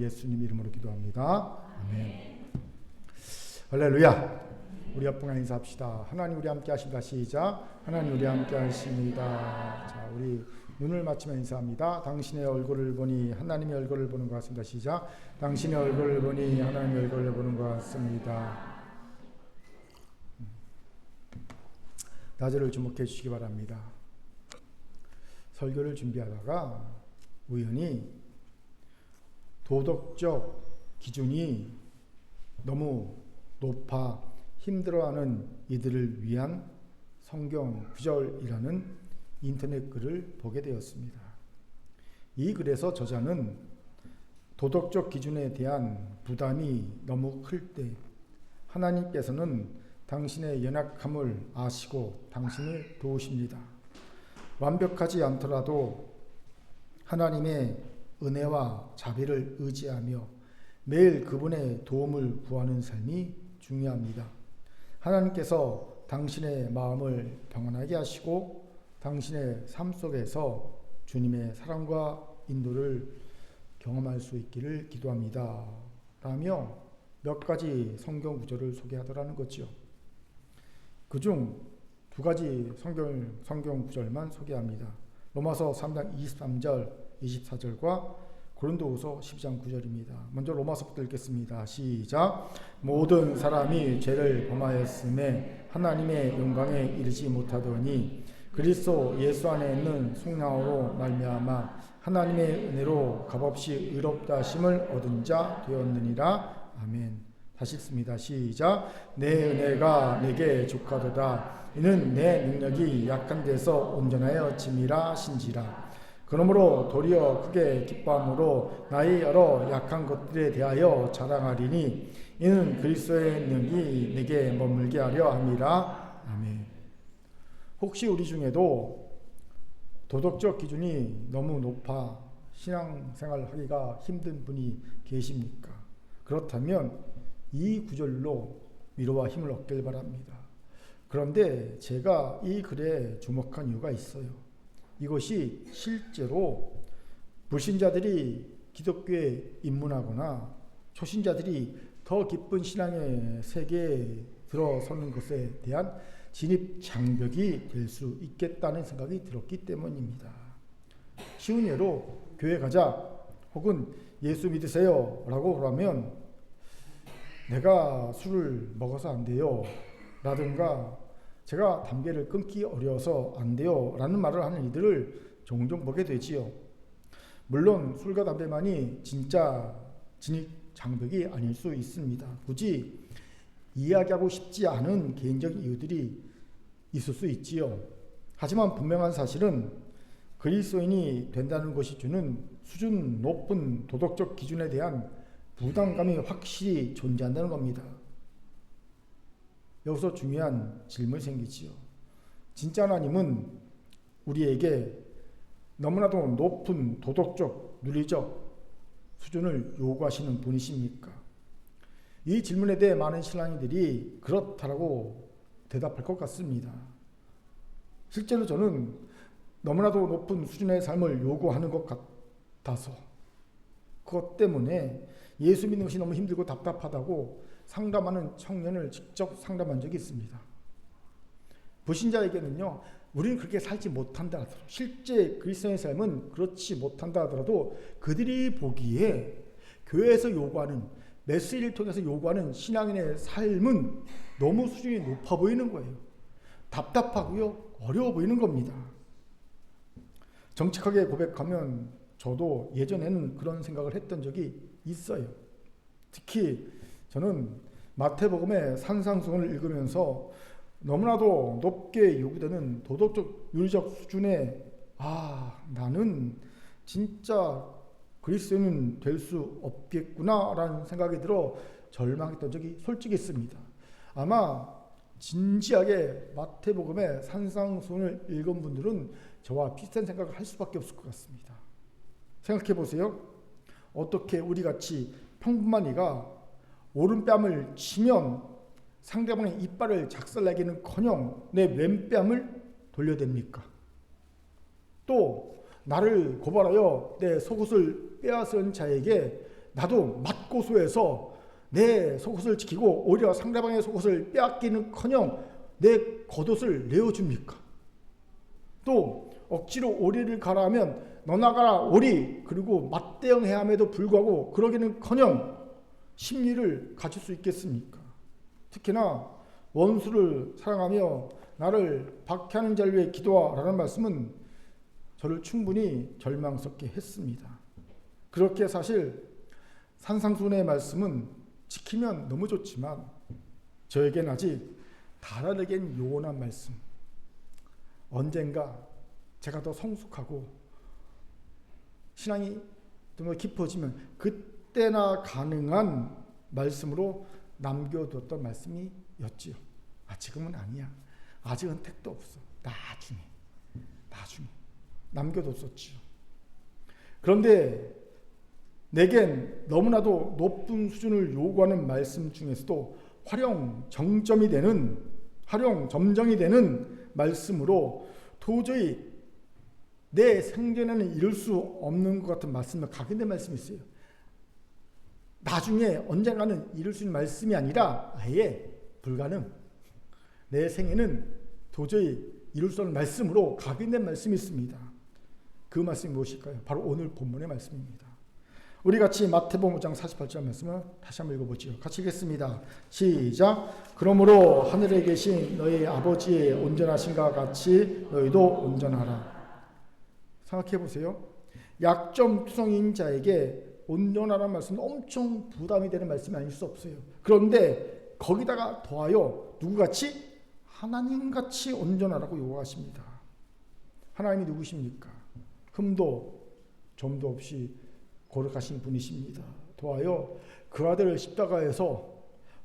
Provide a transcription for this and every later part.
예수님 이름으로 기도합니다. 아멘. 할렐루야. 우리 옆분과 인사합시다. 하나님 우리 함께 하십니다. 시작. 하나님 우리 함께 하십니다. 자, 우리 눈을 맞추며 인사합니다. 당신의 얼굴을 보니 하나님의 얼굴을 보는 것 같습니다. 시작. 당신의 얼굴을 보니 하나님의 얼굴을 보는 것 같습니다. 다저를 주목해 주시기 바랍니다. 설교를 준비하다가 우연히 도덕적 기준이 너무 높아 힘들어하는 이들을 위한 성경 구절이라는 인터넷 글을 보게 되었습니다. 이 글에서 저자는 도덕적 기준에 대한 부담이 너무 클 때 하나님께서는 당신의 연약함을 아시고 당신을 도우십니다. 완벽하지 않더라도 하나님의 은혜와 자비를 의지하며 매일 그분의 도움을 구하는 삶이 중요합니다. 하나님께서 당신의 마음을 평안하게 하시고 당신의 삶 속에서 주님의 사랑과 인도를 경험할 수 있기를 기도합니다. 라며 몇 가지 성경 구절을 소개하더라는 거죠. 그중 두 가지 성경 구절만 소개합니다. 로마서 3장 23절, 24절과 고린도후서 12장 9절입니다. 먼저 로마서부터 읽겠습니다. 시작. 모든 사람이 죄를 범하였음에 하나님의 영광에 이르지 못하더니 그리스도 예수 안에 있는 속량으로 말미암아 하나님의 은혜로 값없이 의롭다 하심을 얻은 자 되었느니라. 아멘. 다시 읽습니다. 시작. 내 은혜가 내게 족하도다. 이는 내 능력이 약한 데서 온전하여 짐이라 신지라. 그러므로 도리어 크게 기뻐함으로 나의 여러 약한 것들에 대하여 자랑하리니 이는 그리스도의 능력이 내게 머물게 하려 함이라. 아멘. 혹시 우리 중에도 도덕적 기준이 너무 높아 신앙생활 하기가 힘든 분이 계십니까? 그렇다면 이 구절로 위로와 힘을 얻길 바랍니다. 그런데 제가 이 글에 주목한 이유가 있어요. 이것이 실제로 불신자들이 기독교에 입문하거나 초신자들이 더 깊은 신앙의 세계에 들어서는 것에 대한 진입 장벽이 될 수 있겠다는 생각이 들었기 때문입니다. 쉬운 예로 교회 가자 혹은 예수 믿으세요 라고 그러면 내가 술을 먹어서 안 돼요 라든가 제가 담배를 끊기 어려워서 안 돼요 라는 말을 하는 이들을 종종 보게 되지요. 물론 술과 담배만이 진짜 진입 장벽이 아닐 수 있습니다. 굳이 이야기하고 싶지 않은 개인적인 이유들이 있을 수 있지요. 하지만 분명한 사실은 그리스도인이 된다는 것이 주는 수준 높은 도덕적 기준에 대한 부담감이 확실히 존재한다는 겁니다. 여기서 중요한 질문이 생기지요. 진짜 하나님은 우리에게 너무나도 높은 도덕적, 윤리적 수준을 요구하시는 분이십니까? 이 질문에 대해 많은 신앙인들이 그렇다라고 대답할 것 같습니다. 실제로 저는 너무나도 높은 수준의 삶을 요구하는 것 같아서 그것 때문에 예수 믿는 것이 너무 힘들고 답답하다고 상담하는 청년을 직접 상담한 적이 있습니다. 불신자에게는요, 우리는 그렇게 살지 못한다 하더라도, 실제 그리스도인의 삶은 그렇지 못한다 하더라도 그들이 보기에 교회에서 요구하는, 메시지를 통해서 요구하는 신앙인의 삶은 너무 수준이 높아 보이는 거예요. 답답하고요, 어려워 보이는 겁니다. 정직하게 고백하면 저도 예전에는 그런 생각을 했던 적이 있어요. 특히 저는 마태복음의 산상수훈을 읽으면서 너무나도 높게 요구되는 도덕적, 윤리적 수준에 나는 진짜 그리스도인은 될 수 없겠구나라는 생각이 들어 절망했던 적이 솔직히 있습니다. 아마 진지하게 마태복음의 산상수훈을 읽은 분들은 저와 비슷한 생각을 할 수밖에 없을 것 같습니다. 생각해 보세요. 어떻게 우리같이 평범한 이가 오른뺨을 치면 상대방의 이빨을 작살내기는커녕 내 왼뺨을 돌려댑니까? 또 나를 고발하여 내 속옷을 빼앗은 자에게 나도 맛고소해서 내 속옷을 지키고 오히려 상대방의 속옷을 빼앗기는커녕 내 겉옷을 내어줍니까? 또 억지로 오리를 가라 하면 너 나가라 오리, 그리고 맞대응해야 함에도 불구하고 그러기는커녕 심리를 가질 수 있겠습니까? 특히나 원수를 사랑하며 나를 박해하는 자를 위해 기도하라는 말씀은 저를 충분히 절망스럽게 했습니다. 그렇게 사실 산상수훈의 말씀은 지키면 너무 좋지만 저에겐 아직 다른에겐 요원한 말씀, 언젠가 제가 더 성숙하고 신앙이 좀 더 깊어지면 그때나 가능한 말씀으로 남겨뒀던 말씀이었지요. 지금은 아니야. 아직은 택도 없어. 나중에 남겨뒀었지요. 그런데 내겐 너무나도 높은 수준을 요구하는 말씀 중에서도 활용점정이 되는 말씀으로 도저히 내 생전에는 이룰 수 없는 것 같은 말씀을 각인된 말씀이 있어요. 나중에 언젠가는 이룰 수 있는 말씀이 아니라 아예 불가능, 내 생에는 도저히 이룰 수 없는 말씀으로 각인된 말씀이 있습니다. 그 말씀이 무엇일까요? 바로 오늘 본문의 말씀입니다. 우리 같이 마태복음 5장 48절 말씀을 다시 한번 읽어보죠. 같이 읽겠습니다. 시작. 그러므로 하늘에 계신 너희 아버지의 온전하신과 같이 너희도 온전하라. 생각해 보세요. 약점투성인 자에게 온전하라는 말씀은 엄청 부담이 되는 말씀이 아닐 수 없어요. 그런데 거기다가 더하여 누구같이? 하나님같이 온전하라고 요구하십니다. 하나님이 누구십니까? 흠도 점도 없이 거룩하신 분이십니다. 더하여 그 아들을 십자가에서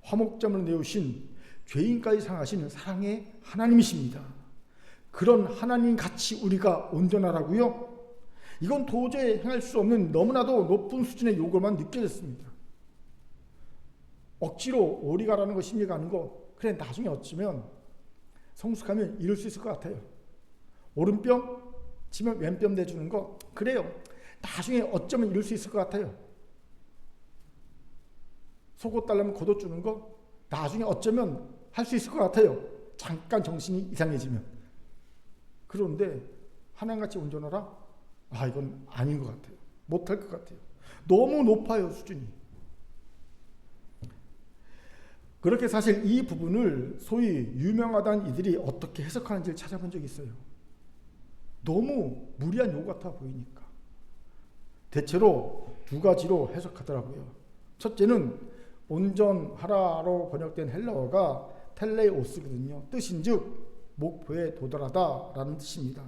화목제물로 내오신 죄인까지 상하시는 사랑의 하나님이십니다. 그런 하나님같이 우리가 온전하라고요? 이건 도저히 행할 수 없는 너무나도 높은 수준의 요구만 느껴졌습니다. 억지로 오리가라는 거 심리 가는 거, 그래 나중에 어쩌면 성숙하면 이룰 수 있을 것 같아요. 오른뼘 치면 왼뼘 대주는 거, 그래요. 나중에 어쩌면 이룰 수 있을 것 같아요. 속옷 달라면 겉옷 주는 거, 나중에 어쩌면 할 수 있을 것 같아요. 잠깐 정신이 이상해지면. 그런데 하나님같이 온전하라? 이건 아닌 것 같아요. 못할 것 같아요. 너무 높아요, 수준이. 그렇게 사실 이 부분을 소위 유명하다는 이들이 어떻게 해석하는지를 찾아본 적이 있어요. 너무 무리한 요구 같아 보이니까. 대체로 두 가지로 해석하더라고요. 첫째는 온전하라로 번역된 헬라어가 텔레오스거든요. 뜻인즉 목표에 도달하다라는 뜻입니다.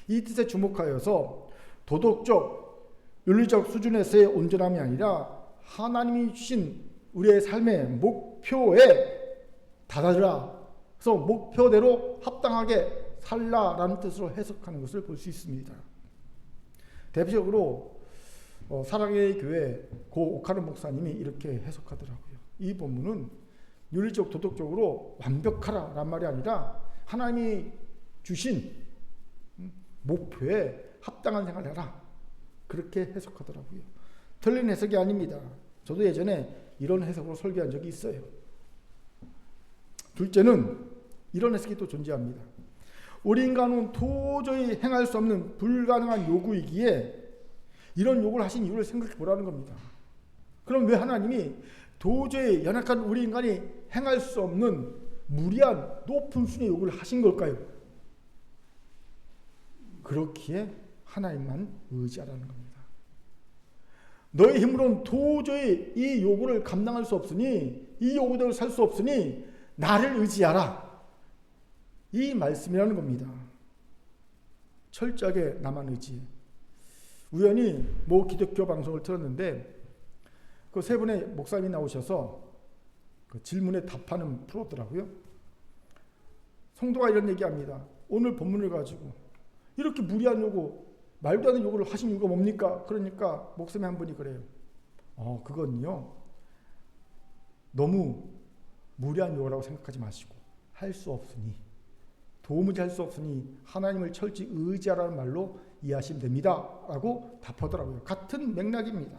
이 뜻에 주목하여서 도덕적, 윤리적 수준에서의 온전함이 아니라 하나님이 주신 우리의 삶의 목표에 다다르라. 그래서 목표대로 합당하게 살라라는 뜻으로 해석하는 것을 볼 수 있습니다. 대표적으로 사랑의 교회 고 오카르 목사님이 이렇게 해석하더라고요. 이 본문은 윤리적, 도덕적으로 완벽하라란 말이 아니라 하나님이 주신 목표에 합당한 생활을 해라. 그렇게 해석하더라고요. 틀린 해석이 아닙니다. 저도 예전에 이런 해석으로 설교한 적이 있어요. 둘째는 이런 해석이 또 존재합니다. 우리 인간은 도저히 행할 수 없는 불가능한 요구이기에 이런 요구를 하신 이유를 생각해 보라는 겁니다. 그럼 왜 하나님이 도저히 연약한 우리 인간이 행할 수 없는 무리한 높은 수준의 요구를 하신 걸까요? 그렇기에 하나님만 의지하라는 겁니다. 너의 힘으로는 도저히 이 요구를 감당할 수 없으니, 이 요구대로 살 수 없으니 나를 의지하라. 이 말씀이라는 겁니다. 철저하게 나만 의지해. 우연히 모 기독교 방송을 틀었는데 그 세 분의 목사님이 나오셔서 그 질문에 답하는 프로더라고요. 성도가 이런 얘기합니다. 오늘 본문을 가지고 이렇게 무리한 요구, 말도 안 되는 요구를 하신 이유가 뭡니까? 그러니까 목사님 한 분이 그래요. 그건요, 너무 무리한 요구라고 생각하지 마시고 할 수 없으니, 도무지 할 수 없으니 하나님을 철저히 의지하라는 말로 이해하시면 됩니다 라고 답하더라고요. 같은 맥락입니다.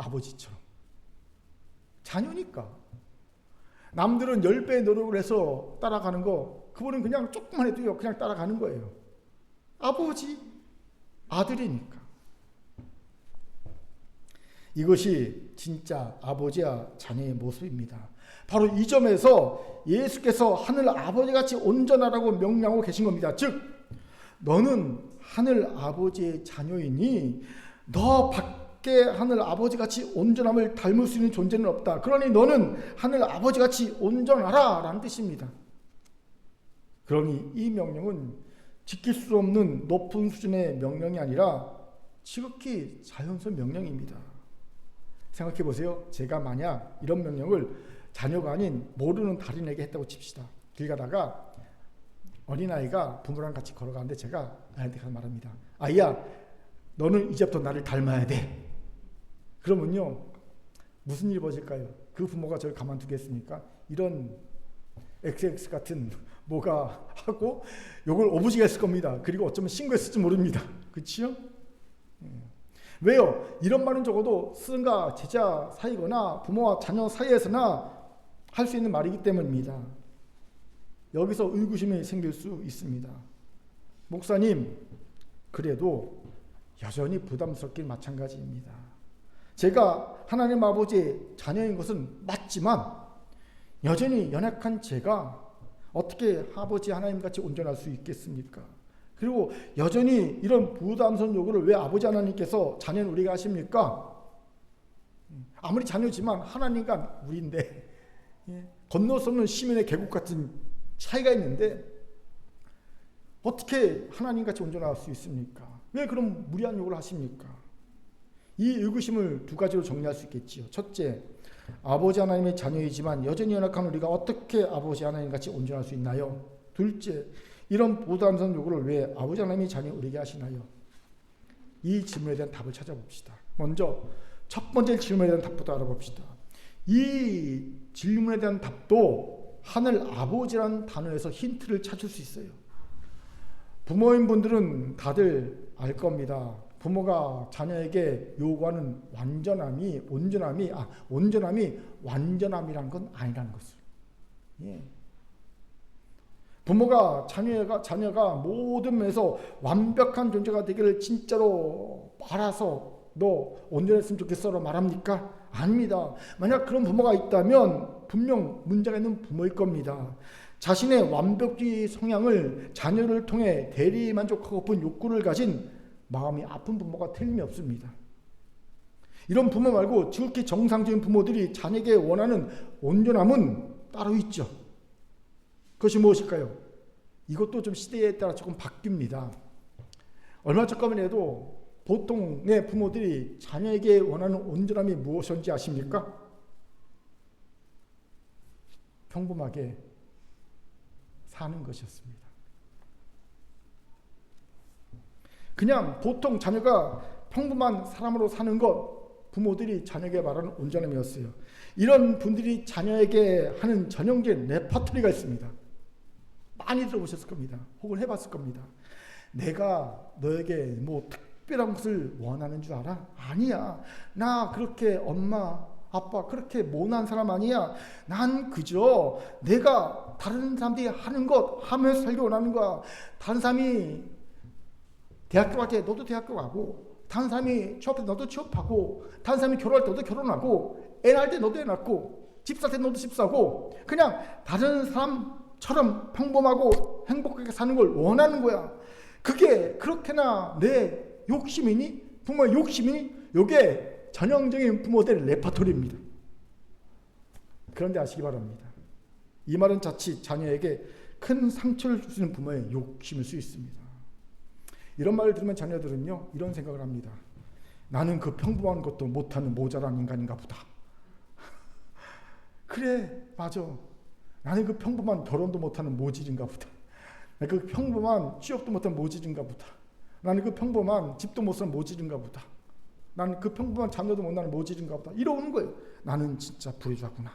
아버지처럼. 자녀니까. 남들은 10배 노력을 해서 따라가는 거, 그분은 그냥 조금만 해도요, 그냥 따라가는 거예요. 아버지, 아들이니까. 이것이 진짜 아버지와 자녀의 모습입니다. 바로 이 점에서 예수께서 하늘 아버지같이 온전하라고 명령하고 계신 겁니다. 즉, 너는 하늘 아버지의 자녀이니 너 밖에 하늘 아버지같이 온전함을 닮을 수 있는 존재는 없다. 그러니 너는 하늘 아버지같이 온전하라 라는 뜻입니다. 그러니 이 명령은 지킬 수 없는 높은 수준의 명령이 아니라 지극히 자연스러운 명령입니다. 생각해 보세요. 제가 만약 이런 명령을 자녀가 아닌 모르는 달인에게 했다고 칩시다. 길 가다가 어린아이가 부모랑 같이 걸어가는데 제가 아이한테 가서 말합니다. 아이야, 너는 이제부터 나를 닮아야 돼. 그러면요, 무슨 일이 벌어질까요? 그 부모가 저를 가만두겠습니까? 이런 XX 같은 뭐가 하고 욕을 오부지게 했을 겁니다. 그리고 어쩌면 신고했을지 모릅니다. 그렇지요? 왜요? 이런 말은 적어도 스승과 제자 사이거나 부모와 자녀 사이에서나 할 수 있는 말이기 때문입니다. 여기서 의구심이 생길 수 있습니다. 목사님, 그래도 여전히 부담스럽긴 마찬가지입니다. 제가 하나님 아버지의 자녀인 것은 맞지만 여전히 연약한 제가 어떻게 아버지 하나님같이 온전할 수 있겠습니까? 그리고 여전히 이런 부담스러운 요구를 왜 아버지 하나님께서 자녀는 우리가 하십니까? 아무리 자녀지만 하나님과 우리인데 건널 수 없는 시민의 계곡 같은 차이가 있는데 어떻게 하나님같이 온전할 수 있습니까? 왜 그런 무리한 요구를 하십니까? 이 의구심을 두 가지로 정리할 수 있겠지요. 첫째, 아버지 하나님의 자녀이지만 여전히 연약한 우리가 어떻게 아버지 하나님같이 온전할 수 있나요? 둘째, 이런 부담스러운 요구를 왜 아버지 하나님의 자녀 우리에게 하시나요? 이 질문에 대한 답을 찾아봅시다. 먼저 첫 번째 질문에 대한 답부터 알아봅시다. 이 질문에 대한 답도 하늘 아버지라는 단어에서 힌트를 찾을 수 있어요. 부모인 분들은 다들 알 겁니다. 부모가 자녀에게 요구하는 온전함이 완전함이라는 건 아니라는 것을. 예. 부모가 자녀가 모든 면에서 완벽한 존재가 되기를 진짜로 바라서 너 온전했으면 좋겠어라고 말합니까? 아닙니다. 만약 그런 부모가 있다면 분명 문제가 있는 부모일 겁니다. 자신의 완벽주의 성향을 자녀를 통해 대리만족하고픈 욕구를 가진 마음이 아픈 부모가 틀림이 없습니다. 이런 부모 말고 지극히 정상적인 부모들이 자녀에게 원하는 온전함은 따로 있죠. 그것이 무엇일까요? 이것도 좀 시대에 따라 조금 바뀝니다. 얼마 전까지만 해도 보통의 부모들이 자녀에게 원하는 온전함이 무엇인지 아십니까? 평범하게 사는 것이었습니다. 그냥 보통 자녀가 평범한 사람으로 사는 것, 부모들이 자녀에게 말하는 온전함이었어요. 이런 분들이 자녀에게 하는 전형적인 레퍼토리가 있습니다. 많이 들어보셨을 겁니다. 혹은 해봤을 겁니다. 내가 너에게 뭐 특별한 것을 원하는 줄 알아? 아니야. 나 그렇게 엄마, 아빠 그렇게 모난 사람 아니야. 난 그저 내가 다른 사람들이 하는 것 하면서 살기 원하는 거야. 다른 사람이 대학교 갈 때 너도 대학교 가고, 다른 사람이 취업할 때 너도 취업하고, 다른 사람이 결혼할 때 너도 결혼하고, 애 낳을 때 너도 애 낳고, 집 살 때 너도 집 사고, 그냥 다른 사람처럼 평범하고 행복하게 사는 걸 원하는 거야. 그게 그렇게나 내 욕심이니? 부모의 욕심이니? 이게 전형적인 부모들의 레퍼토리입니다. 그런데 아시기 바랍니다. 이 말은 자칫 자녀에게 큰 상처를 줄 수 있는 부모의 욕심일 수 있습니다. 이런 말을 들으면 자녀들은요, 이런 생각을 합니다. 나는 그 평범한 것도 못하는 모자란 인간인가 보다. 그래, 맞아. 나는 그 평범한 결혼도 못하는 모질인가 보다. 나는 그 평범한 취업도 못하는 모질인가 보다. 나는 그 평범한 집도 못 사는 모질인가 보다. 나는 그 평범한 자녀도 못 낳는 모질인가 보다. 이러는 거예요. 나는 진짜 불효자구나.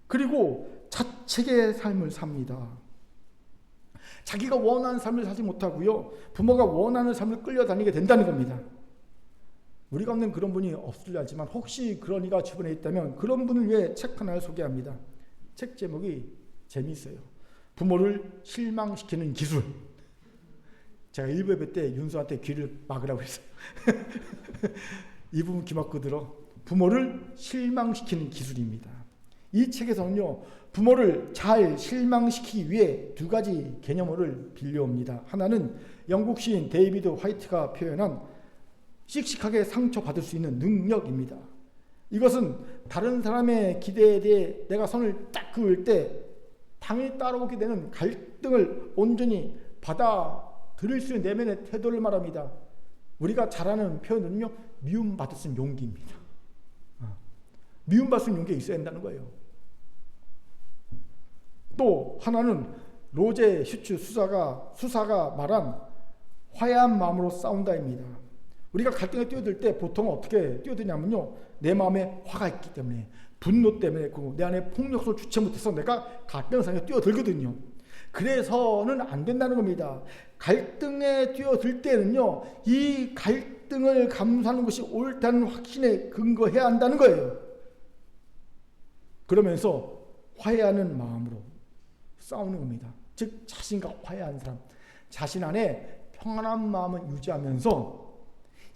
그리고 자책의 삶을 삽니다. 자기가 원하는 삶을 살지 못하고요, 부모가 원하는 삶을 끌려다니게 된다는 겁니다. 우리 가운데는 그런 분이 없을 줄 알지만 혹시 그런 이가 주변에 있다면 그런 분을 위해 책 하나를 소개합니다. 책 제목이 재미있어요. 부모를 실망시키는 기술. 제가 1부 예배 때 윤수한테 귀를 막으라고 했어요. 이 부분 귀 막고 들어. 부모를 실망시키는 기술입니다. 이 책에서는요, 부모를 잘 실망시키기 위해 두 가지 개념어를 빌려옵니다. 하나는 영국 시인 데이비드 화이트가 표현한 씩씩하게 상처받을 수 있는 능력입니다. 이것은 다른 사람의 기대에 대해 내가 선을 딱 그을 때 당연히 따라오게 되는 갈등을 온전히 받아들일 수 있는 내면의 태도를 말합니다. 우리가 잘 아는 표현은요, 미움받을 수 있는 용기입니다. 미움받을 수 있는 용기가 있어야 한다는 거예요. 또 하나는 로제 슈츠 수사가 말한 화해한 마음으로 싸운다입니다. 우리가 갈등에 뛰어들 때 보통 어떻게 뛰어드냐면요, 내 마음에 화가 있기 때문에, 분노 때문에, 내 안에 폭력을 주체 못해서 내가 갈등상에 뛰어들거든요. 그래서는 안 된다는 겁니다. 갈등에 뛰어들 때는요, 이 갈등을 감수하는 것이 옳다는 확신에 근거해야 한다는 거예요. 그러면서 화해하는 마음으로 싸우는 겁니다. 즉 자신과 화해한 사람, 자신 안에 평안한 마음을 유지하면서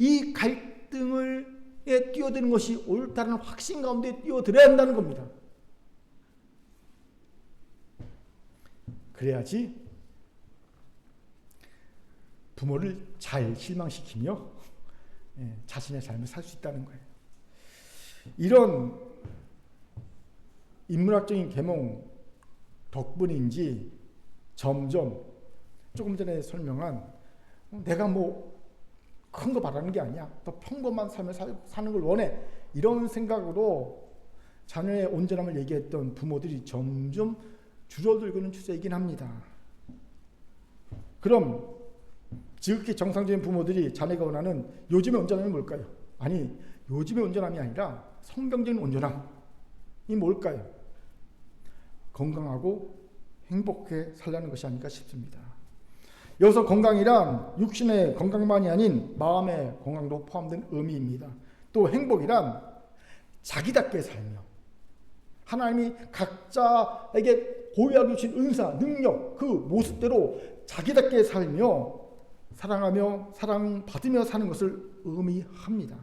이 갈등에 뛰어드는 것이 옳다는 확신 가운데 뛰어들어야 한다는 겁니다. 그래야지 부모를 잘 실망시키며 자신의 삶을 살 수 있다는 거예요. 이런 인문학적인 계몽 덕분인지 점점 조금 전에 설명한 내가 뭐 큰 거 바라는 게 아니야, 더 평범한 삶을 사는 걸 원해, 이런 생각으로 자녀의 온전함을 얘기했던 부모들이 점점 줄어들고는 추세이긴 합니다. 그럼 지극히 정상적인 부모들이 자녀가 원하는 요즘의 온전함이 뭘까요? 아니, 요즘의 온전함이 아니라 성경적인 온전함이 뭘까요? 건강하고 행복하게 살라는 것이 아닐까 싶습니다. 여기서 건강이란 육신의 건강만이 아닌 마음의 건강도 포함된 의미입니다. 또 행복이란 자기답게 살며 하나님이 각자에게 보유하게 주신 은사, 능력, 그 모습대로 자기답게 살며 사랑하며 사랑받으며 사는 것을 의미합니다.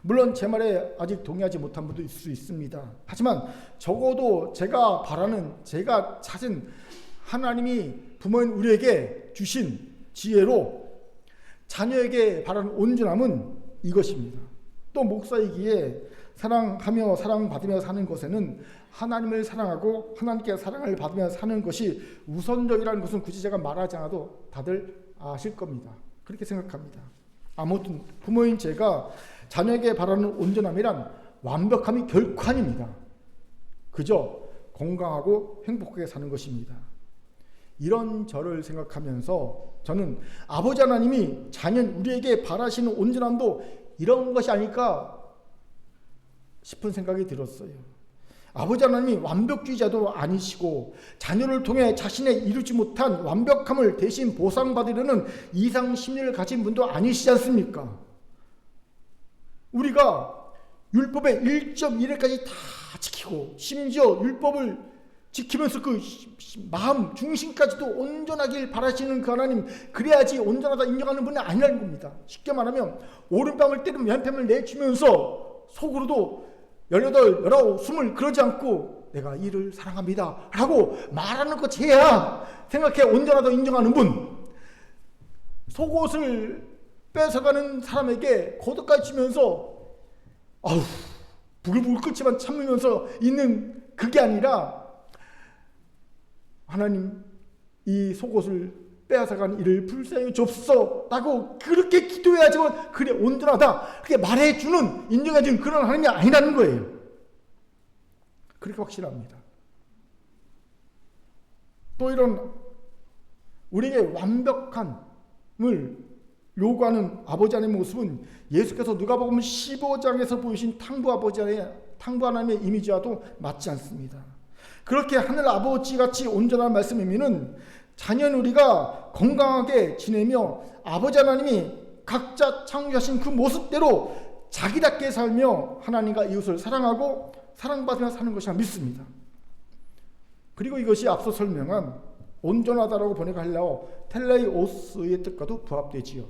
물론 제 말에 아직 동의하지 못한 분도 있을 수 있습니다. 하지만 적어도 제가 바라는, 제가 찾은 하나님이 부모인 우리에게 주신 지혜로 자녀에게 바라는 온전함은 이것입니다. 또 목사이기에 사랑하며 사랑받으며 사는 것에는 하나님을 사랑하고 하나님께 사랑을 받으며 사는 것이 우선적이라는 것은 굳이 제가 말하지 않아도 다들 아실 겁니다. 그렇게 생각합니다. 아무튼 부모인 제가 자녀에게 바라는 온전함이란 완벽함이 결코 아닙니다. 그저 건강하고 행복하게 사는 것입니다. 이런 저를 생각하면서 저는 아버지 하나님이 자녀 우리에게 바라시는 온전함도 이런 것이 아닐까 싶은 생각이 들었어요. 아버지 하나님이 완벽주의자도 아니시고 자녀를 통해 자신의 이루지 못한 완벽함을 대신 보상받으려는 이상 심리를 가진 분도 아니시지 않습니까? 우리가 율법의 1.1회까지 다 지키고 심지어 율법을 지키면서 그 마음 중심까지도 온전하길 바라시는 그 하나님, 그래야지 온전하다 인정하는 분이 아니라는 겁니다. 쉽게 말하면 오른뺨을 때리면 왼뺨을 내주면서 속으로도 18, 19, 20 그러지 않고 내가 이를 사랑합니다 라고 말하는 것 해야 생각해 온전하다 인정하는 분, 속옷을 뺏어가는 사람에게 거듭까지 치면서 아우 부글부글 끓지만 참으면서 있는 그게 아니라 하나님 이 속옷을 빼앗아간 이를 불쌍히 좁소 라고 그렇게 기도해야지만 그래 온전하다 그렇게 말해주는 인정해주는 그런 하나님이 아니라는 거예요. 그렇게 확신합니다. 또 이런 우리에게 완벽함을 요구하는 아버지 하나님의 모습은 예수께서 누가복음 15장에서 보이신 탕부 하나님의 이미지와도 맞지 않습니다. 그렇게 하늘 아버지같이 온전한 말씀 의미는 자녀는 우리가 건강하게 지내며 아버지 하나님이 각자 창조하신 그 모습대로 자기답게 살며 하나님과 이웃을 사랑하고 사랑받으며 사는 것이라 믿습니다. 그리고 이것이 앞서 설명한 온전하다라고 번역하려고 텔레오스의 뜻과도 부합되지요.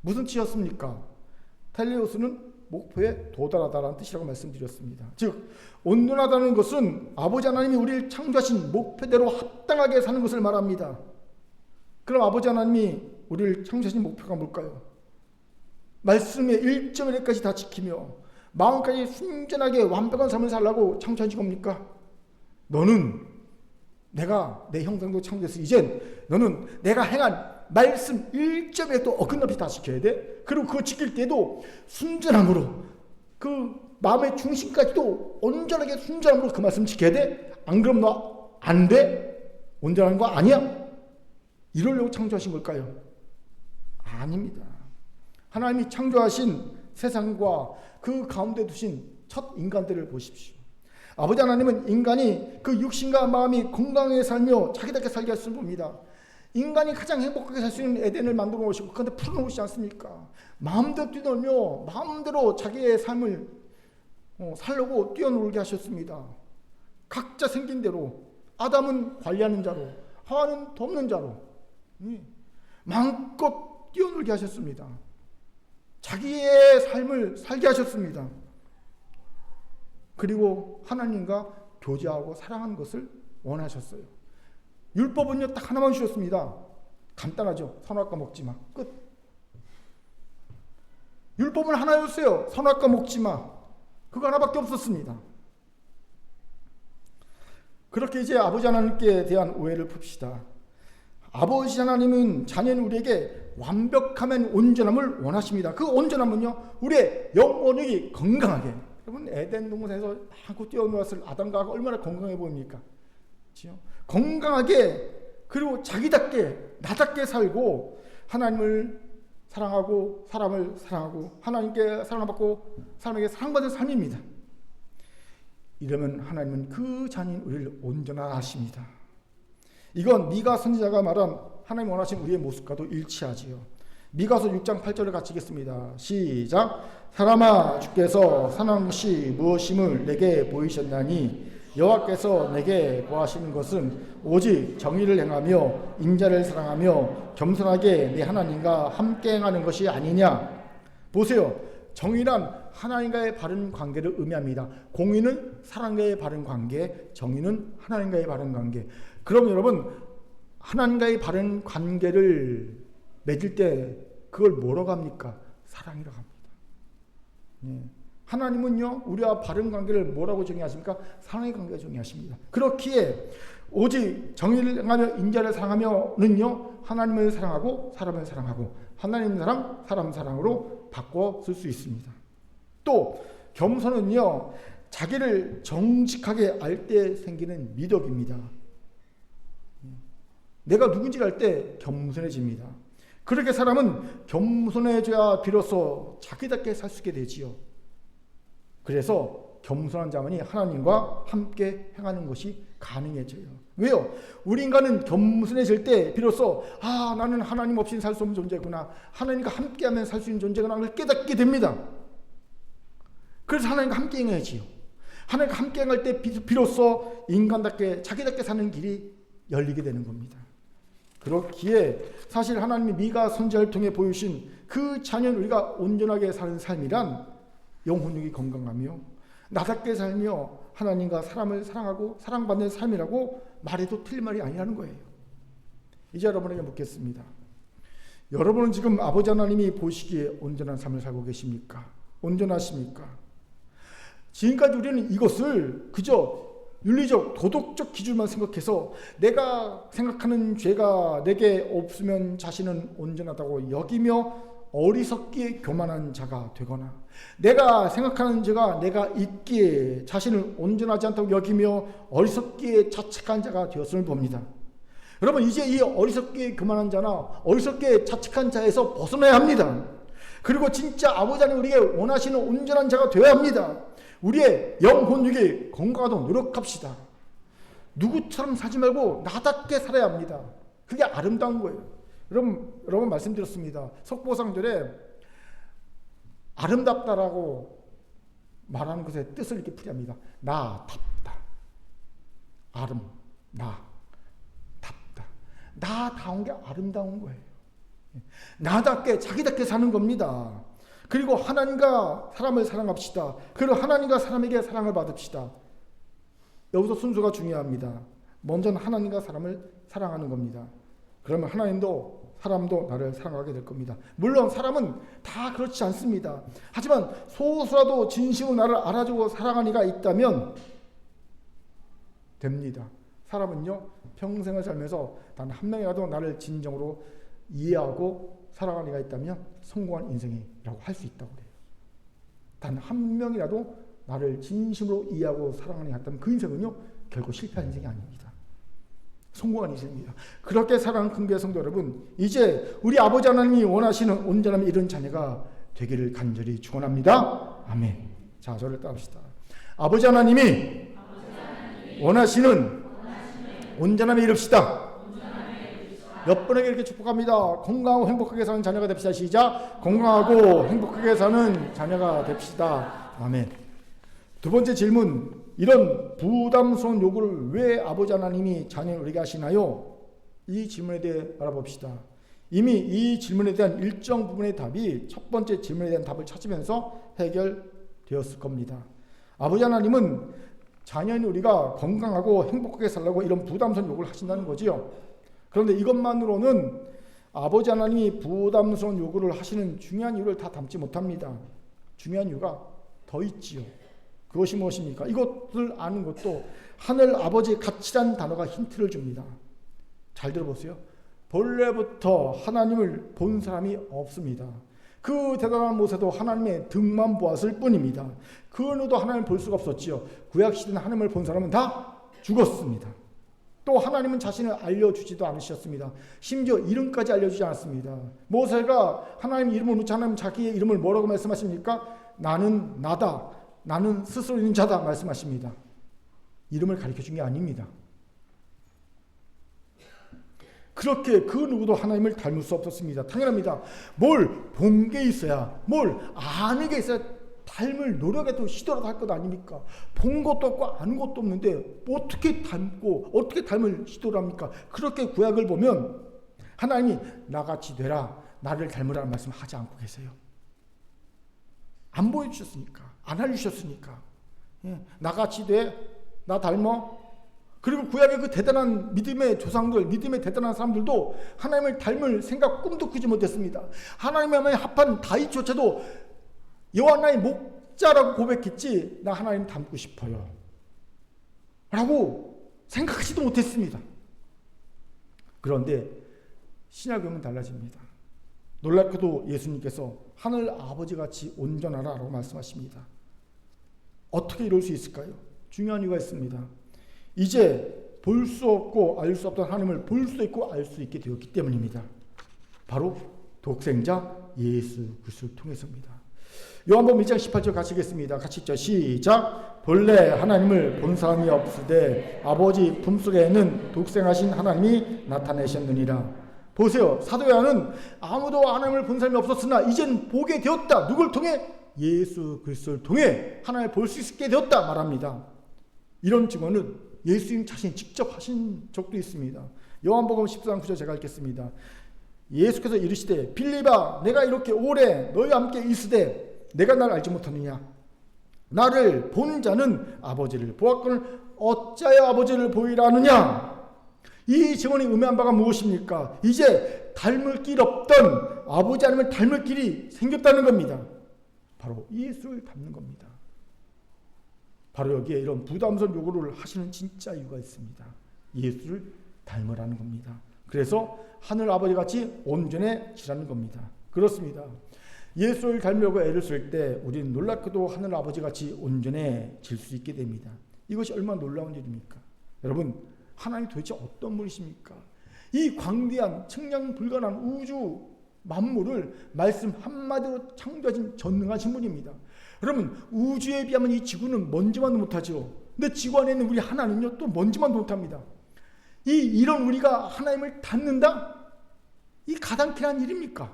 무슨 뜻이었습니까? 텔레오스는 목표에 도달하다라는 뜻이라고 말씀드렸습니다. 즉 온전하다는 것은 아버지 하나님이 우리를 창조하신 목표대로 합당하게 사는 것을 말합니다. 그럼 아버지 하나님이 우리를 창조하신 목표가 뭘까요? 말씀의 1점 1까지 다 지키며 마음까지 순전하게 완벽한 삶을 살라고 창조하신 겁니까? 너는 내가 내 형상도 창조해서 이젠 너는 내가 행한 말씀 1점에 또 어긋없이 다 지켜야 돼. 그리고 그거 지킬 때도 순전함으로 그 마음의 중심까지도 온전하게 순전함으로 그 말씀 지켜야 돼. 안 그럼 너 안 돼? 온전한 거 아니야? 이러려고 창조하신 걸까요? 아닙니다. 하나님이 창조하신 세상과 그 가운데 두신 첫 인간들을 보십시오. 아버지 하나님은 인간이 그 육신과 마음이 건강하게 살며 자기답게 살게 하시는 겁니다. 인간이 가장 행복하게 살 수 있는 에덴을 만들어 놓으시고 그런데 풀어놓으시지 않습니까? 마음대로 뛰놀며 마음대로 자기의 삶을 살려고 뛰어놀게 하셨습니다. 각자 생긴 대로 아담은 관리하는 자로 하와는 돕는 자로 마음껏 뛰어놀게 하셨습니다. 자기의 삶을 살게 하셨습니다. 그리고 하나님과 교제하고 사랑하는 것을 원하셨어요. 율법은요 딱 하나만 주셨습니다. 간단하죠. 선악과 먹지 마. 끝. 율법은 하나였어요. 선악과 먹지 마. 그거 하나밖에 없었습니다. 그렇게 이제 아버지 하나님께 대한 오해를 풉시다. 아버지 하나님은 자녀인 우리에게 완벽하면 온전함을 원하십니다. 그 온전함은요 우리의 영혼이 건강하게. 여러분 에덴 동산에서 마음껏 뛰어놀았을 아담과 하와가 얼마나 건강해 보입니까? 그렇죠? 건강하게 그리고 자기답게 나답게 살고 하나님을 사랑하고 사람을 사랑하고 하나님께 사랑받고 사람에게 사랑받는 삶입니다. 이러면 하나님은 그 자녀인 우리를 온전하게 하십니다. 이건 미가 선지자가 말한 하나님 원하신 우리의 모습과도 일치하지요. 미가서 6장 8절을 같이 읽겠습니다. 시작. 사람아 주께서 선한 것이 무엇임을 내게 보이셨나니 여호와께서 내게 구하시는 것은 오직 정의를 행하며 인자를 사랑하며 겸손하게 내 하나님과 함께 행하는 것이 아니냐. 보세요. 정의란 하나님과의 바른 관계를 의미합니다. 공의는 사람과의 바른 관계, 정의는 하나님과의 바른 관계. 그럼 여러분 하나님과의 바른 관계를 맺을 때 그걸 뭐라고 합니까? 사랑이라고 합니다. 네. 하나님은요 우리와 바른 관계를 뭐라고 정의하십니까? 사랑의 관계를 정의하십니다. 그렇기에 오직 정의를 행하며 인자를 사랑하며는요 하나님을 사랑하고 사람을 사랑하고 하나님 사랑, 사람 사랑으로 바꿔 쓸 수 있습니다. 또 겸손은요 자기를 정직하게 알 때 생기는 미덕입니다. 내가 누군지를 알 때 겸손해집니다. 그렇게 사람은 겸손해져야 비로소 자기답게 살 수 있게 되지요. 그래서 겸손한 자만이 하나님과 함께 행하는 것이 가능해져요. 왜요? 우리 인간은 겸손해질 때 비로소 나는 하나님 없이는 살 수 없는 존재구나. 하나님과 함께하면 살 수 있는 존재구나. 그걸 깨닫게 됩니다. 그래서 하나님과 함께 행해야지요. 하나님과 함께 행할 때 비로소 인간답게 자기답게 사는 길이 열리게 되는 겁니다. 그렇기에 사실 하나님이 미가 선지자를 통해 보여주신 그 자녀는 우리가 온전하게 사는 삶이란 영혼력이 건강하며 나답게 살며 하나님과 사람을 사랑하고 사랑받는 삶이라고 말해도 틀린 말이 아니라는 거예요. 이제 여러분에게 묻겠습니다. 여러분은 지금 아버지 하나님이 보시기에 온전한 삶을 살고 계십니까? 온전하십니까? 지금까지 우리는 이것을 그저 윤리적, 도덕적 기준만 생각해서 내가 생각하는 죄가 내게 없으면 자신은 온전하다고 여기며 어리석게 교만한 자가 되거나 내가 생각하는 죄가 내가 있기에 자신을 온전하지 않다고 여기며 어리석게 자책한 자가 되었음을 봅니다. 여러분 이제 이 어리석게 교만한 자나 어리석게 자책한 자에서 벗어나야 합니다. 그리고 진짜 아버지 하나님 우리에게 원하시는 온전한 자가 되어야 합니다. 우리의 영혼육이 건강하도록 노력합시다. 누구처럼 살지 말고 나답게 살아야 합니다. 그게 아름다운 거예요. 여러분 말씀드렸습니다. 속보상절에 아름답다라고 말하는 것의 뜻을 이렇게 풀이합니다. 나답다. 나답다. 나다운 게 아름다운 거예요. 나답게 자기답게 사는 겁니다. 그리고 하나님과 사람을 사랑합시다. 그리고 하나님과 사람에게 사랑을 받읍시다. 여기서 순서가 중요합니다. 먼저는 하나님과 사람을 사랑하는 겁니다. 그러면 하나님도 사람도 나를 사랑하게 될 겁니다. 물론 사람은 다 그렇지 않습니다. 하지만 소수라도 진심으로 나를 알아주고 사랑하는 이가 있다면 됩니다. 사람은요, 평생을 살면서 단 한 명이라도 나를 진정으로 이해하고 사랑하는 이가 있다면 성공한 인생이라고 할 수 있다고 그래요. 단 한 명이라도 나를 진심으로 이해하고 사랑하는 이가 있다면 그 인생은요, 결코 실패한 인생이 아닙니다. 성공한 인생입니다. 그렇게 사랑하는 큰교회 성도 여러분, 이제 우리 아버지 하나님이 원하시는 온전함이 이런 자녀가 되기를 간절히 축원합니다. 아멘. 자, 저를 따릅시다. 아버지 하나님이 원하시는 온전함에 이릅시다. 몇 분에게 이렇게 축복합니다. 건강하고 행복하게 사는 자녀가 됩시다. 시작. 건강하고 행복하게 사는 자녀가 됩시다. 아멘. 두 번째 질문. 이런 부담스러운 요구를 왜 아버지 하나님이 자녀를 우리에게 하시나요? 이 질문에 대해 알아봅시다. 이미 이 질문에 대한 일정 부분의 답이 첫 번째 질문에 대한 답을 찾으면서 해결되었을 겁니다. 아버지 하나님은 자녀인 우리가 건강하고 행복하게 살라고 이런 부담스러운 요구를 하신다는 거지요. 그런데 이것만으로는 아버지 하나님이 부담스러운 요구를 하시는 중요한 이유를 다 담지 못합니다. 중요한 이유가 더 있지요. 그것이 무엇입니까? 이것을 아는 것도 하늘 아버지의 가치란 단어가 힌트를 줍니다. 잘 들어보세요. 본래부터 하나님을 본 사람이 없습니다. 그 대단한 모세도 하나님의 등만 보았을 뿐입니다. 그 누구도 하나님을 볼 수가 없었지요. 구약시대는 하나님을 본 사람은 다 죽었습니다. 또 하나님은 자신을 알려주지도 않으셨습니다. 심지어 이름까지 알려주지 않았습니다. 모세가 하나님 이름을 묻자 하나님 자기의 이름을 뭐라고 말씀하십니까? 나는 나다. 나는 스스로 있는 자다 말씀하십니다. 이름을 가르쳐준 게 아닙니다. 그렇게 그 누구도 하나님을 닮을 수 없었습니다. 당연합니다. 뭘 본 게 있어야, 뭘 아는 게 있어야 닮을 노력해도 시도라도 할 것 아닙니까? 본 것도 없고 아는 것도 없는데 어떻게 닮고 어떻게 닮을 시도를 합니까? 그렇게 구약을 보면 하나님이 나같이 되라, 나를 닮으라는 말씀 하지 않고 계세요. 안 보여주셨으니까, 안 알려주셨으니까. 나같이 돼, 나 닮어. 그리고 구약의 그 대단한 믿음의 조상들, 믿음의 대단한 사람들도 하나님을 닮을 생각 꿈도 꾸지 못했습니다. 하나님의 합한 다윗조차도 여호와 나의 목자라고 고백했지, 나 하나님 닮고 싶어요 라고 생각하지도 못했습니다. 그런데 신약은 달라집니다. 놀랍게도 예수님께서 하늘 아버지같이 온전하라 라고 말씀하십니다. 어떻게 이룰 수 있을까요? 중요한 이유가 있습니다. 이제 볼 수 없고 알 수 없던 하나님을 볼 수 있고 알 수 있게 되었기 때문입니다. 바로 독생자 예수 그리스도를 통해서입니다. 요한복음 1장 18절 같이 읽겠습니다. 같이 읽죠. 시작. 본래 하나님을 본 사람이 없으되 아버지 품속에는 독생하신 하나님이 나타내셨느니라. 보세요. 사도 요한은 아무도 하나님을 본 사람이 없었으나 이젠 보게 되었다. 누굴 통해? 예수 그리스도를 통해 하나님을 볼 수 있게 되었다 말합니다. 이런 증언은 예수님 자신이 직접 하신 적도 있습니다. 요한복음 14장 9절 제가 읽겠습니다. 예수께서 이르시되 빌립아, 내가 이렇게 오래 너희와 함께 있으되 내가 나를 알지 못하느냐? 나를 본 자는 아버지를 보았거늘 어찌하여 아버지를 보이라 하느냐? 이 증언이 의미한 바가 무엇입니까? 이제 닮을 길 없던 아버지 하나님을 닮을 길이 생겼다는 겁니다. 바로 예수를 닮는 겁니다. 바로 여기에 이런 부담스러운 요구를 하시는 진짜 이유가 있습니다. 예수를 닮으라는 겁니다. 그래서 하늘 아버지같이 온전해지라는 겁니다. 그렇습니다. 예수를 닮으려고 애를 쓸 때 우리는 놀랍게도 하늘 아버지같이 온전해질 수 있게 됩니다. 이것이 얼마나 놀라운 일입니까? 여러분, 하나님 도대체 어떤 분이십니까? 이 광대한 측량 불가능한 우주 만물을 말씀 한마디로 창조하신 전능하신 분입니다. 여러분, 우주에 비하면 이 지구는 먼지만도 못하죠. 근데 지구 안에 있는 우리 하나님은요, 또 먼지만도 못합니다. 이런 우리가 하나님을 닮는다? 이 가당키란 일입니까?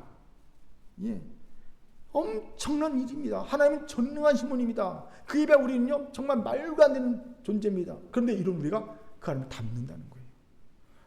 예. 엄청난 일입니다. 하나님은 전능하신 분입니다. 그 입에 우리는요 정말 말도 안 되는 존재입니다. 그런데 이런 우리가 그 하나님을 닮는다는 거예요.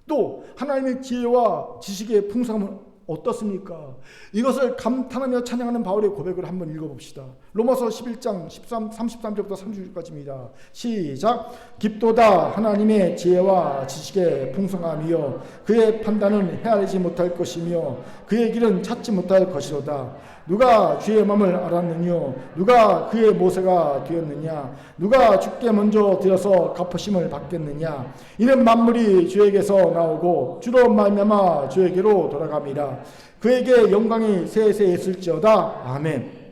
또 하나님의 지혜와 지식의 풍성함은 어떻습니까? 이것을 감탄하며 찬양하는 바울의 고백을 한번 읽어봅시다. 로마서 11장 33절부터 36절까지입니다. 시작. 깊도다 하나님의 지혜와 지식의 풍성함이여 그의 판단은 헤아리지 못할 것이며 그의 길은 찾지 못할 것이로다. 누가 주의 마음을 알았느뇨? 누가 그의 모세가 되었느냐? 누가 주께 먼저 되어서 갚으심을 받겠느냐? 이는 만물이 주에게서 나오고 주로 말미암아 주에게로 돌아갑니다. 그에게 영광이 세세 있을지어다. 아멘.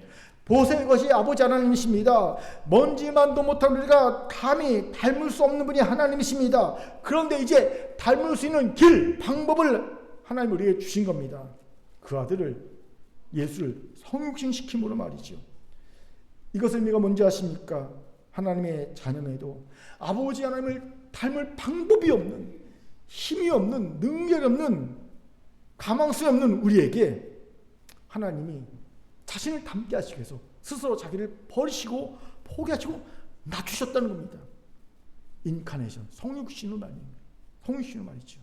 보세요, 이것이 아버지 하나님이십니다. 먼지만도 못한 우리가 감히 닮을 수 없는 분이 하나님이십니다. 그런데 이제 닮을 수 있는 길, 방법을 하나님 우리에게 주신 겁니다. 그 아들을, 예수를 성육신시킴으로 말이죠. 이것의 의미가 뭔지 아십니까? 하나님의 자녀에도 아버지 하나님을 닮을 방법이 없는, 힘이 없는, 능력이 없는, 가망성이 없는 우리에게 하나님이 자신을 닮게 하시기 위해서 스스로 자기를 버리시고 포기하시고 낮추셨다는 겁니다. 인카네이션, 성육신으로 말입니다. 성육신으로 말이죠.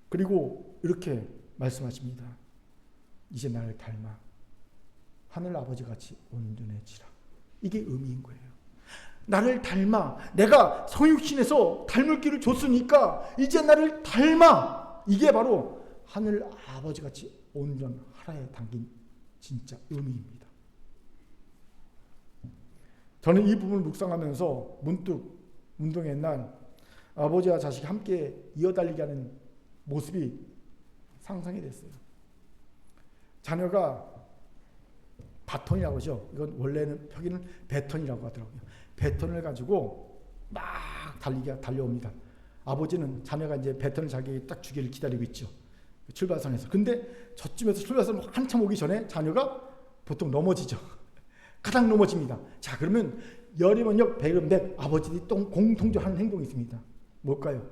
그리고 이렇게 말씀하십니다. 이제 나를 닮아 하늘 아버지같이 온전해지라. 이게 의미인 거예요. 나를 닮아, 내가 성육신에서 닮을 길을 줬으니까 이제 나를 닮아. 이게 바로 하늘 아버지같이 온전하라에 담긴 진짜 의미입니다. 저는 이 부분을 묵상하면서 문득 운동의 날 아버지와 자식이 함께 이어달리게 하는 모습이 상상이 됐어요. 자녀가 바톤이라고 하죠. 이건 원래는 표기는 배턴이라고 하더라고요. 배턴을 가지고 막 달려옵니다. 아버지는 자녀가 이제 배턴을 자기에게 딱 주기를 기다리고 있죠. 출발선에서. 근데 저쯤에서 출발선 한참 오기 전에 자녀가 보통 넘어지죠. 가장 넘어집니다. 자, 그러면 열이면역, 백은백, 아버지들이 또 공통적으로 하는 행동이 있습니다. 뭘까요?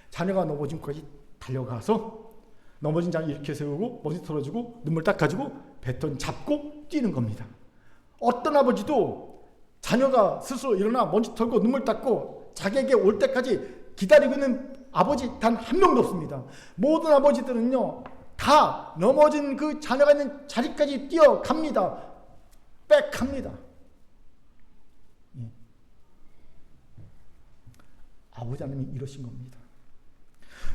자녀가 넘어진 곳까지 달려가서 넘어진 자녀 이렇게 세우고 머리 털어주고 눈물 닦아주고 배턴 잡고 뛰는 겁니다. 어떤 아버지도 자녀가 스스로 일어나 먼지 털고 눈물 닦고 자기에게 올 때까지 기다리고 있는 아버지 단 한 명도 없습니다. 모든 아버지들은요 다 넘어진 그 자녀가 있는 자리까지 뛰어갑니다. 백합니다. 예. 아버지 하나님이 이러신 겁니다.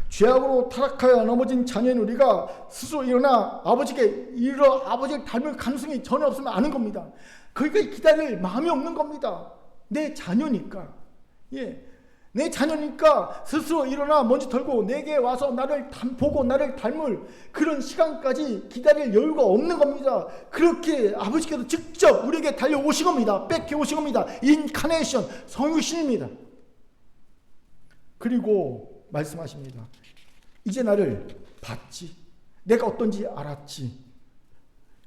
죄악으로 타락하여 넘어진 자녀인 우리가 스스로 일어나 아버지를 닮을 가능성이 전혀 없으면 아는 겁니다. 거기까지 기다릴 마음이 없는 겁니다. 내 자녀니까. 예. 내 자녀니까 스스로 일어나 먼지 털고 내게 와서 나를 보고 나를 닮을 그런 시간까지 기다릴 여유가 없는 겁니다. 그렇게 아버지께서 직접 우리에게 달려오신 겁니다. 뺏겨오신 겁니다. 인카네이션, 성육신입니다. 그리고 말씀하십니다. 이제 나를 봤지. 내가 어떤지 알았지.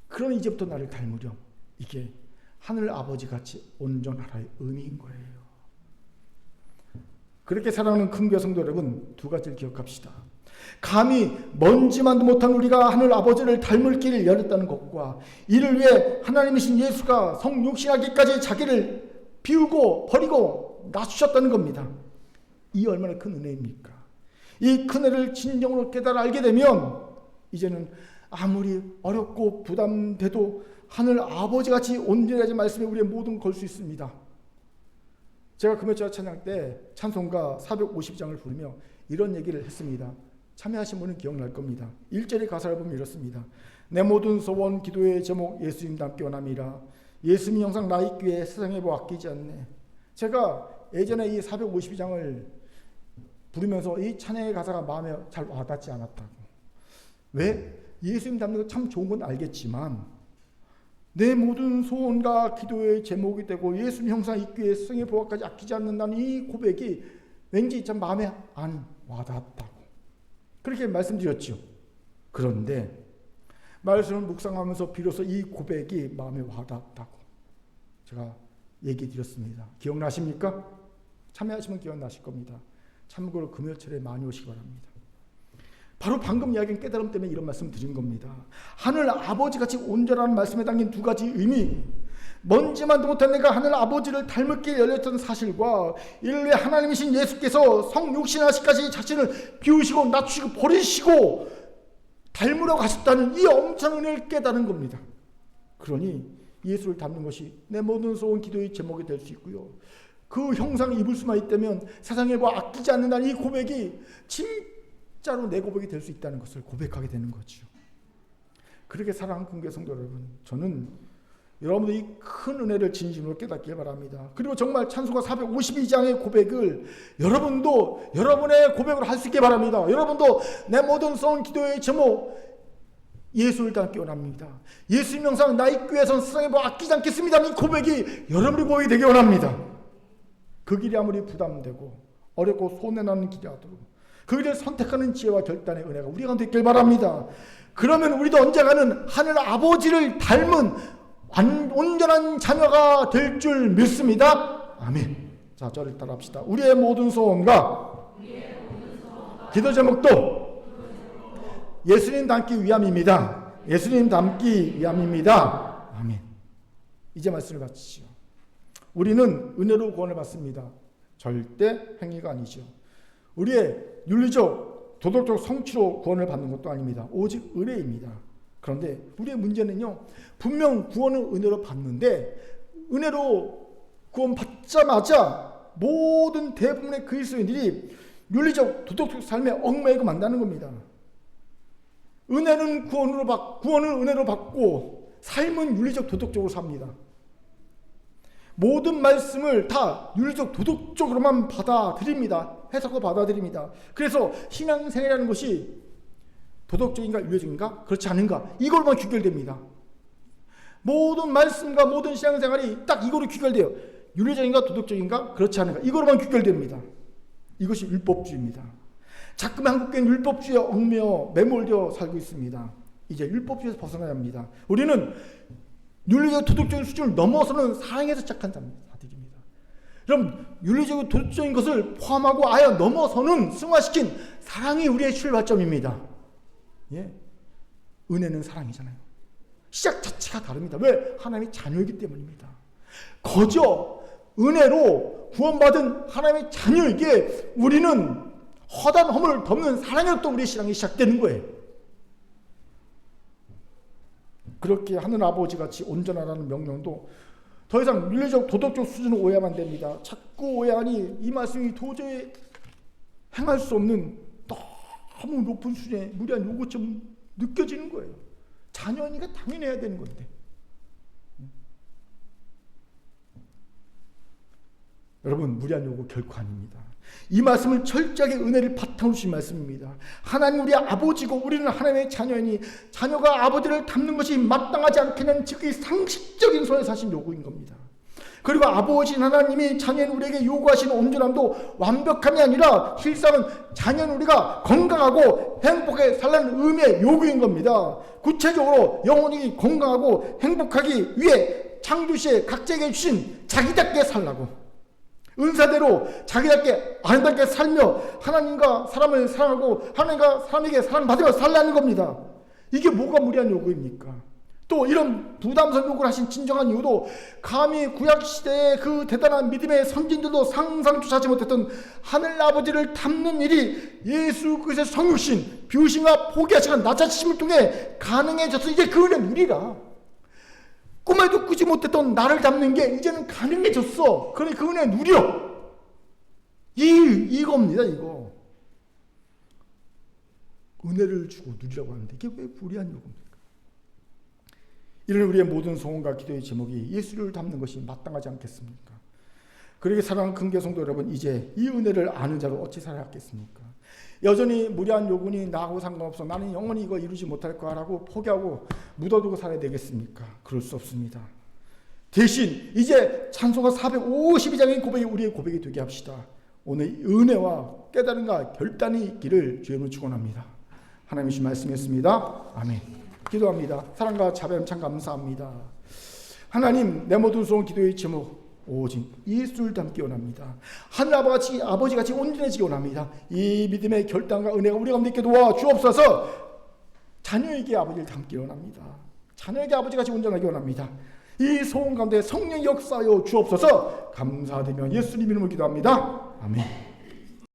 그러니 이제부터 나를 닮으렴. 이게 하늘 아버지같이 온전하라의 의미인 거예요. 그렇게 사랑하는 큰교회 성도 여러분, 두 가지를 기억합시다. 감히 먼지만도 못한 우리가 하늘 아버지를 닮을 길을 열었다는 것과 이를 위해 하나님이신 예수가 성육신하기까지 자기를 비우고 버리고 낮추셨다는 겁니다. 이 얼마나 큰 은혜입니까? 이 큰 은혜를 진정으로 깨달아 알게 되면 이제는 아무리 어렵고 부담돼도 하늘 아버지같이 온전하지 말씀에 우리의 모든 걸 수 있습니다. 제가 금요일 찬양 때 찬송가 450장을 부르며 이런 얘기를 했습니다. 참여하신 분은 기억날 겁니다. 1절의 가사를 보면 이렇습니다. 내 모든 소원 기도의 제목 예수님 닮게 원함이라. 예수님 영상 나 있기에 세상에 뭐 아끼지 않네. 제가 예전에 이 452장을 부르면서 이 찬양의 가사가 마음에 잘 와닿지 않았다고. 왜? 예수님 닮는 거 참 좋은 건 알겠지만 내 모든 소원과 기도의 제목이 되고 예수님 형상 있기에 세상의 보화까지 아끼지 않는다는 이 고백이 왠지 참 마음에 안 와닿았다고. 그렇게 말씀드렸죠. 그런데 말씀을 묵상하면서 비로소 이 고백이 마음에 와닿았다고 제가 얘기 드렸습니다. 기억나십니까? 참여하시면 기억나실 겁니다. 참고로 금요일에 많이 오시기 바랍니다. 바로 방금 이야기한 깨달음 때문에 이런 말씀 드린 겁니다. 하늘 아버지같이 온전한 말씀에 담긴 두 가지 의미, 먼지만도 못한 내가 하늘 아버지를 닮을 길 열렸던 사실과 인류의 하나님이신 예수께서 성육신하시까지 자신을 비우시고 낮추시고 버리시고 닮으려고 하셨다는 이 엄청난 은혜를 깨달은 겁니다. 그러니 예수를 닮는 것이 내 모든 소원 기도의 제목이 될 수 있고요, 그 형상을 입을 수만 있다면 세상에 뭐 아끼지 않는다는 이 고백이 진짜로 내 고백이 될 수 있다는 것을 고백하게 되는 거죠. 그렇게 사랑하는 군교 성도 여러분, 저는 여러분들 이 큰 은혜를 진심으로 깨닫길 바랍니다. 그리고 정말 찬송가 452장의 고백을 여러분도 여러분의 고백으로 할 수 있게 바랍니다. 여러분도 내 모든 소원 기도의 제목 예수를 닮기 원합니다. 예수님 영상 나의 교회에서는 세상에 뭐 아끼지 않겠습니다. 이 고백이 여러분의 고백이 되기 원합니다. 그 길이 아무리 부담되고 어렵고 손해나는 길이 하도록 그 길을 선택하는 지혜와 결단의 은혜가 우리 가운데 있길 바랍니다. 그러면 우리도 언젠가는 하늘 아버지를 닮은 온전한 자녀가 될 줄 믿습니다. 아멘. 자, 저를 따라합시다. 우리의 모든 소원과 기도 제목도 예수님 닮기 위함입니다. 예수님 닮기 위함입니다. 아멘. 이제 말씀을 마치죠. 우리는 은혜로 구원을 받습니다. 절대 행위가 아니죠. 우리의 윤리적 도덕적 성취로 구원을 받는 것도 아닙니다. 오직 은혜입니다. 그런데 우리의 문제는요, 분명 구원을 은혜로 받는데 은혜로 구원 받자마자 모든 대부분의 그리스도인들이 윤리적 도덕적 삶에 얽매이고 만다는 겁니다. 은혜는 구원을 은혜로 받고 삶은 윤리적 도덕적으로 삽니다. 모든 말씀을 다 윤리적 도덕적으로만 받아들입니다. 해석도 받아들입니다. 그래서 신앙생활이라는 것이 도덕적인가 윤리적인가 그렇지 않은가 이걸로만 귀결됩니다. 모든 말씀과 모든 신앙생활이 딱 이거로 귀결돼요. 윤리적인가 도덕적인가 그렇지 않은가 이거로만 귀결됩니다. 이것이 율법주의입니다. 자꾸만 한국교회는 율법주의에 얽매여 매몰되어 살고 있습니다. 이제 율법주의에서 벗어나야 합니다. 우리는 윤리적 도덕적인 수준을 넘어서는 사랑에서 시작한 자들입니다. 그럼 윤리적 도덕적인 것을 포함하고 아예 넘어서는 승화시킨 사랑이 우리의 출발점입니다. 예, 은혜는 사랑이잖아요. 시작 자체가 다릅니다. 왜? 하나님의 자녀이기 때문입니다. 거저 은혜로 구원받은 하나님의 자녀에게 우리는 허다한 허물을 덮는 사랑으로 우리의 신앙이 시작되는 거예요. 그렇게 하는 아버지같이 온전하라는 명령도 더 이상 윤리적 도덕적 수준을 오해하면 안 됩니다. 자꾸 오해하니 이 말씀이 도저히 행할 수 없는 너무 높은 수준의 무리한 요구처럼 느껴지는 거예요. 자녀니까 당연히 해야 되는 건데. 여러분, 무리한 요구 결코 아닙니다. 이 말씀은 철저하게 은혜를 바탕으로 주신 말씀입니다. 하나님 우리 아버지고 우리는 하나님의 자녀이니 자녀가 아버지를 닮는 것이 마땅하지 않겠냐는 즉그 상식적인 손에서 하신 요구인 겁니다. 그리고 아버지인 하나님이 자녀인 우리에게 요구하시는 온전함도 완벽함이 아니라 실상은 자녀인 우리가 건강하고 행복하게 살라는 의미의 요구인 겁니다. 구체적으로 영혼이 건강하고 행복하기 위해 창조시에 각자에게 주신 자기답게 살라고, 은사대로 자기답게 아름답게 살며 하나님과 사람을 사랑하고 하나님과 사람에게 사랑받으며 살라는 겁니다. 이게 뭐가 무리한 요구입니까? 또 이런 부담스러운 요구를 하신 진정한 이유도 감히 구약시대의 그 대단한 믿음의 선진들도 상상조차 하지 못했던 하늘아버지를 닮는 일이 예수 그리스도의 성육신, 비우심과 포기하시는 낮아지심을 통해 가능해져서 이제 그 은혜 누리라. 꿈에도 꾸지 못했던 나를 닮는 게 이제는 가능해졌어. 그러니 그 은혜 누려. 이겁니다. 이거. 은혜를 주고 누리라고 하는데 이게 왜 무리한 요구입니까? 이런 우리의 모든 소원과 기도의 제목이 예수를 닮는 것이 마땅하지 않겠습니까? 그러게 사랑하는 큰교 성도 여러분, 이제 이 은혜를 아는 자로 어찌 살아야겠습니까? 여전히 무리한 요구니 나하고 상관없어, 나는 영원히 이거 이루지 못할 거라고 포기하고 묻어두고 살아야 되겠습니까? 그럴 수 없습니다. 대신 이제 찬송가 452장의 고백이 우리의 고백이 되게 합시다. 오늘 은혜와 깨달음과 결단이 있기를 주님을 축원합니다. 하나님의 주신 말씀이었습니다. 아멘. 기도합니다. 사랑과 자비함 참 감사합니다. 하나님, 내 모든 소원 기도의 제목 오직 예수를 닮기 원합니다. 하늘 아버지같이 온전해지기 원합니다. 이 믿음의 결단과 은혜가 우리 가운데 있게 도와 주옵소서. 자녀에게 아버지를 닮기 원합니다. 자녀에게 아버지같이 온전하기 원합니다. 이 소원 가운데 성령 역사하여 주옵소서. 감사드리며 예수님 이름으로 기도합니다. 아멘.